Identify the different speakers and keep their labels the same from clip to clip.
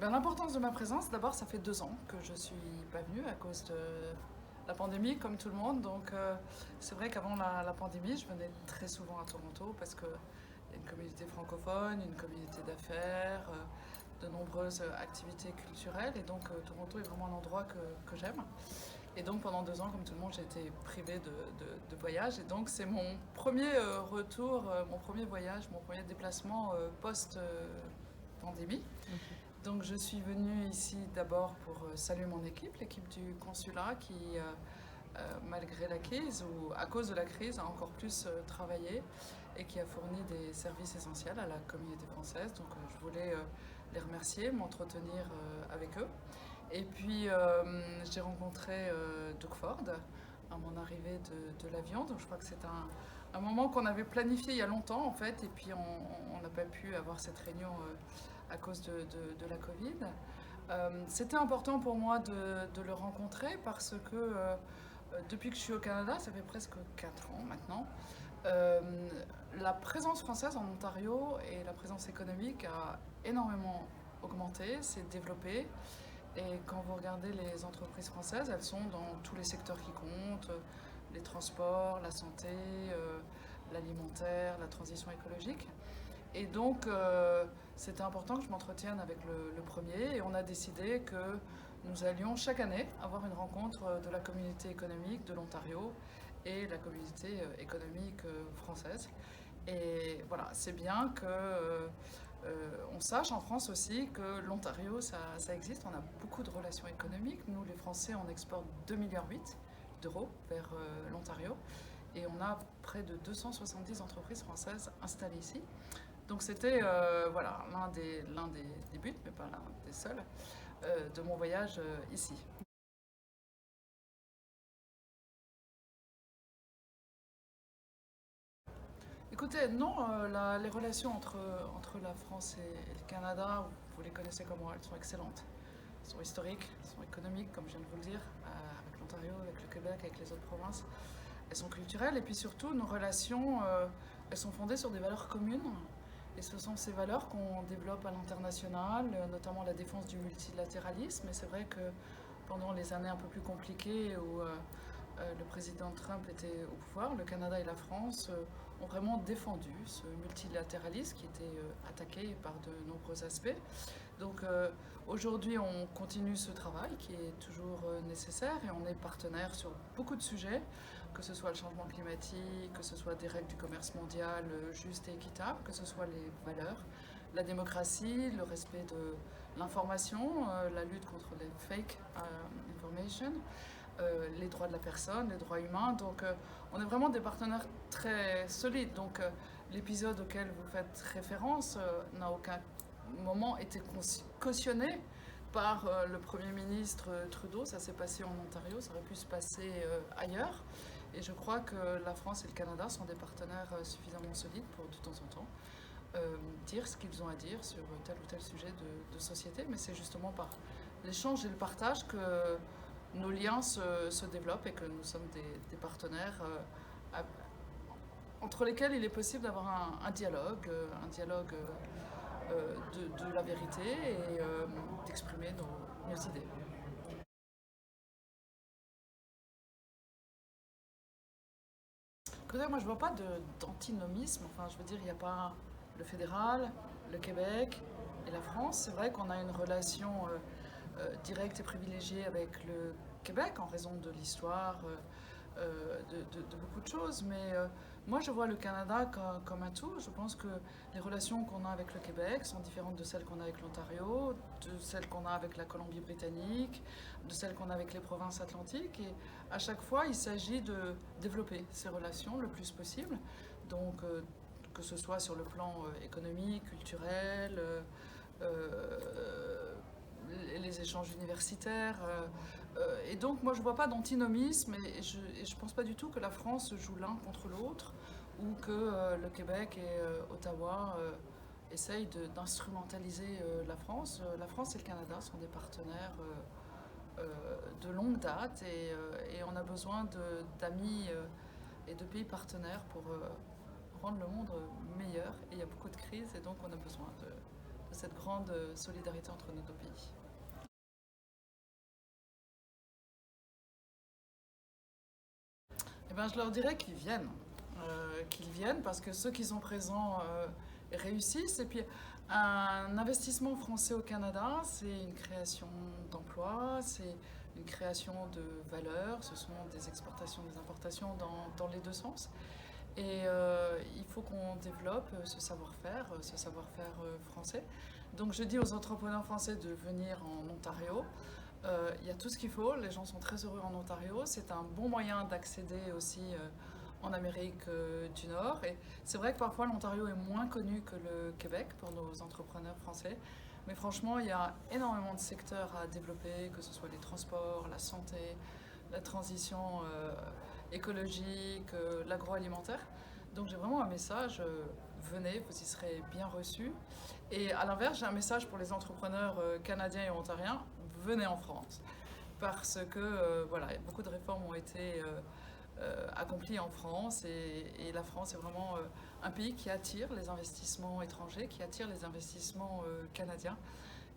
Speaker 1: L'importance de ma présence, d'abord, ça fait 2 ans que je suis pas venue à cause de la pandémie, comme tout le monde. Donc, c'est vrai qu'avant la pandémie, je venais très souvent à Toronto parce qu'il y a une communauté francophone, une communauté d'affaires, de nombreuses activités culturelles. Et donc, Toronto est vraiment un endroit que j'aime. Et donc, pendant 2 ans, comme tout le monde, j'ai été privée de voyage. Et donc, c'est mon premier retour, mon premier voyage, mon premier déplacement post-pandémie. Donc je suis venue ici d'abord pour saluer mon équipe, l'équipe du consulat qui, malgré la crise ou à cause de la crise, a encore plus travaillé et qui a fourni des services essentiels à la communauté française. Donc je voulais les remercier, m'entretenir avec eux. Et puis j'ai rencontré Doug Ford à mon arrivée de l'avion. Donc je crois que c'est un moment qu'on avait planifié il y a longtemps en fait. Et puis on n'a pas pu avoir cette réunion à cause de la Covid. C'était important pour moi de le rencontrer parce que depuis que je suis au Canada, ça fait presque 4 ans maintenant, euh, la présence française en Ontario et la présence économique a énormément augmenté, s'est développée. Et quand vous regardez les entreprises françaises, elles sont dans tous les secteurs qui comptent, les transports, la santé, l'alimentaire, la transition écologique. Et donc, c'était important que je m'entretienne avec le premier et on a décidé que nous allions chaque année avoir une rencontre de la communauté économique de l'Ontario et la communauté économique française. Et voilà, c'est bien que on sache en France aussi que l'Ontario, ça existe. On a beaucoup de relations économiques. Nous, les Français, on exporte 2,8 milliards d'euros vers l'Ontario et on a près de 270 entreprises françaises installées ici. Donc c'était voilà, l'un des buts, mais pas l'un des seuls, de mon voyage ici. Écoutez, non, les relations entre la France et le Canada, vous les connaissez comme moi, elles sont excellentes. Elles sont historiques, elles sont économiques, comme je viens de vous le dire, avec l'Ontario, avec le Québec, avec les autres provinces. Elles sont culturelles et puis surtout, nos relations, elles sont fondées sur des valeurs communes. Et ce sont ces valeurs qu'on développe à l'international, notamment la défense du multilatéralisme. Et c'est vrai que pendant les années un peu plus compliquées où le président Trump était au pouvoir, le Canada et la France ont vraiment défendu ce multilatéralisme qui était attaqué par de nombreux aspects. Donc aujourd'hui, on continue ce travail qui est toujours nécessaire et on est partenaire sur beaucoup de sujets, que ce soit le changement climatique, que ce soit des règles du commerce mondial justes et équitables, que ce soit les valeurs, la démocratie, le respect de l'information, la lutte contre les fake information, les droits de la personne, les droits humains. Donc on est vraiment des partenaires très solides. Donc l'épisode auquel vous faites référence n'a aucun moment été cautionné par le Premier ministre Trudeau. Ça s'est passé en Ontario, ça aurait pu se passer ailleurs. Et je crois que la France et le Canada sont des partenaires suffisamment solides pour de temps en temps dire ce qu'ils ont à dire sur tel ou tel sujet de société. Mais c'est justement par l'échange et le partage que nos liens se développent et que nous sommes des partenaires entre lesquels il est possible d'avoir un dialogue, de la vérité et d'exprimer nos idées. Écoutez, moi je vois pas d'antinomisme, enfin je veux dire, il n'y a pas le fédéral, le Québec et la France. C'est vrai qu'on a une relation directe et privilégiée avec le Québec en raison de l'histoire, de beaucoup de choses, mais moi je vois le Canada comme un tout. Je pense que les relations qu'on a avec le Québec sont différentes de celles qu'on a avec l'Ontario, de celles qu'on a avec la Colombie-Britannique, de celles qu'on a avec les provinces atlantiques. Et à chaque fois, il s'agit de développer ces relations le plus possible. Donc, que ce soit sur le plan économique, culturel, les échanges universitaires. Et donc, moi, je ne vois pas d'antinomisme et je ne pense pas du tout que la France joue l'un contre l'autre ou que le Québec et Ottawa essayent d'instrumentaliser la France. La France et le Canada sont des partenaires de longue date et on a besoin d'amis et de pays partenaires pour rendre le monde meilleur. Et il y a beaucoup de crises et donc on a besoin de cette grande solidarité entre nos deux pays. Eh ben, je leur dirais qu'ils viennent parce que ceux qui sont présents réussissent. Et puis, un investissement français au Canada, c'est une création d'emplois, c'est une création de valeur, ce sont des exportations, des importations dans les deux sens. Et il faut qu'on développe ce savoir-faire français. Donc je dis aux entrepreneurs français de venir en Ontario. Il y a tout ce qu'il faut, les gens sont très heureux en Ontario. C'est un bon moyen d'accéder aussi en Amérique du Nord. Et c'est vrai que parfois l'Ontario est moins connu que le Québec pour nos entrepreneurs français. Mais franchement, il y a énormément de secteurs à développer, que ce soit les transports, la santé, la transition écologique, l'agroalimentaire. Donc j'ai vraiment un message, venez, vous y serez bien reçus. Et à l'inverse, j'ai un message pour les entrepreneurs canadiens et ontariens, venez en France. Parce que voilà, beaucoup de réformes ont été accomplies en France et la France est vraiment un pays qui attire les investissements étrangers, qui attire les investissements canadiens.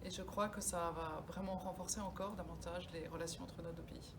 Speaker 1: Et je crois que ça va vraiment renforcer encore davantage les relations entre nos deux pays.